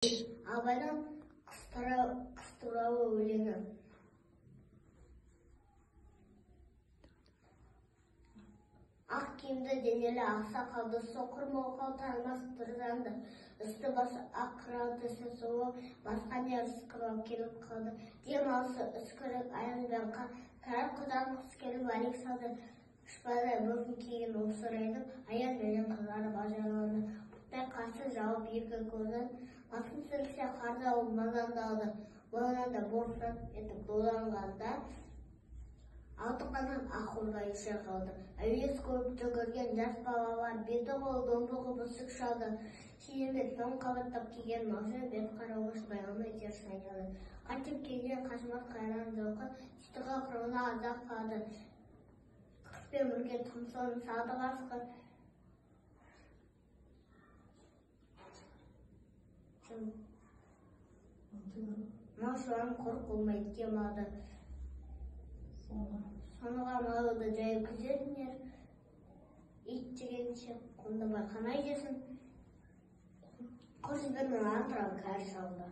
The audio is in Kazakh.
Абайдан қыстырауы өлеңі. Ақ киімді денелі ақсақалды, соқыр моқал танымас тұрзанды, үсті басы ақ қырау түсі суы, басқа не ысқырау келіп қалды. Дем алысы үскірік аяңбен кәрі құдан құс келіп әлек салды. Ұшпадай бөркін киген осы райдың аян менен қызары бажайланды. Бұқтай қасы жауып екі көзін, басын сілксе қарда ол мазандалды. Бойынан да борсат етіп доланғанда алты қанат ақ ордай ұша қалды. Әуес көріп жүгірген жас балалар беті қолы домбығы бұсық шалды. Шенемет соң қабаттап киген малшы бет қарауға шыдай алмай теріс айналды. Қайтып келген қажымат қайран жылқы шытыға қырына азап қалды. Қыспен бүрген тұмсығын салды қасқыр. Малшыларын құр қылмайды кем алды. Соныға малыды жайып күзетінер, ит жегенше құнды байқамай жесін. Құр жібермен артырау кәрі салды.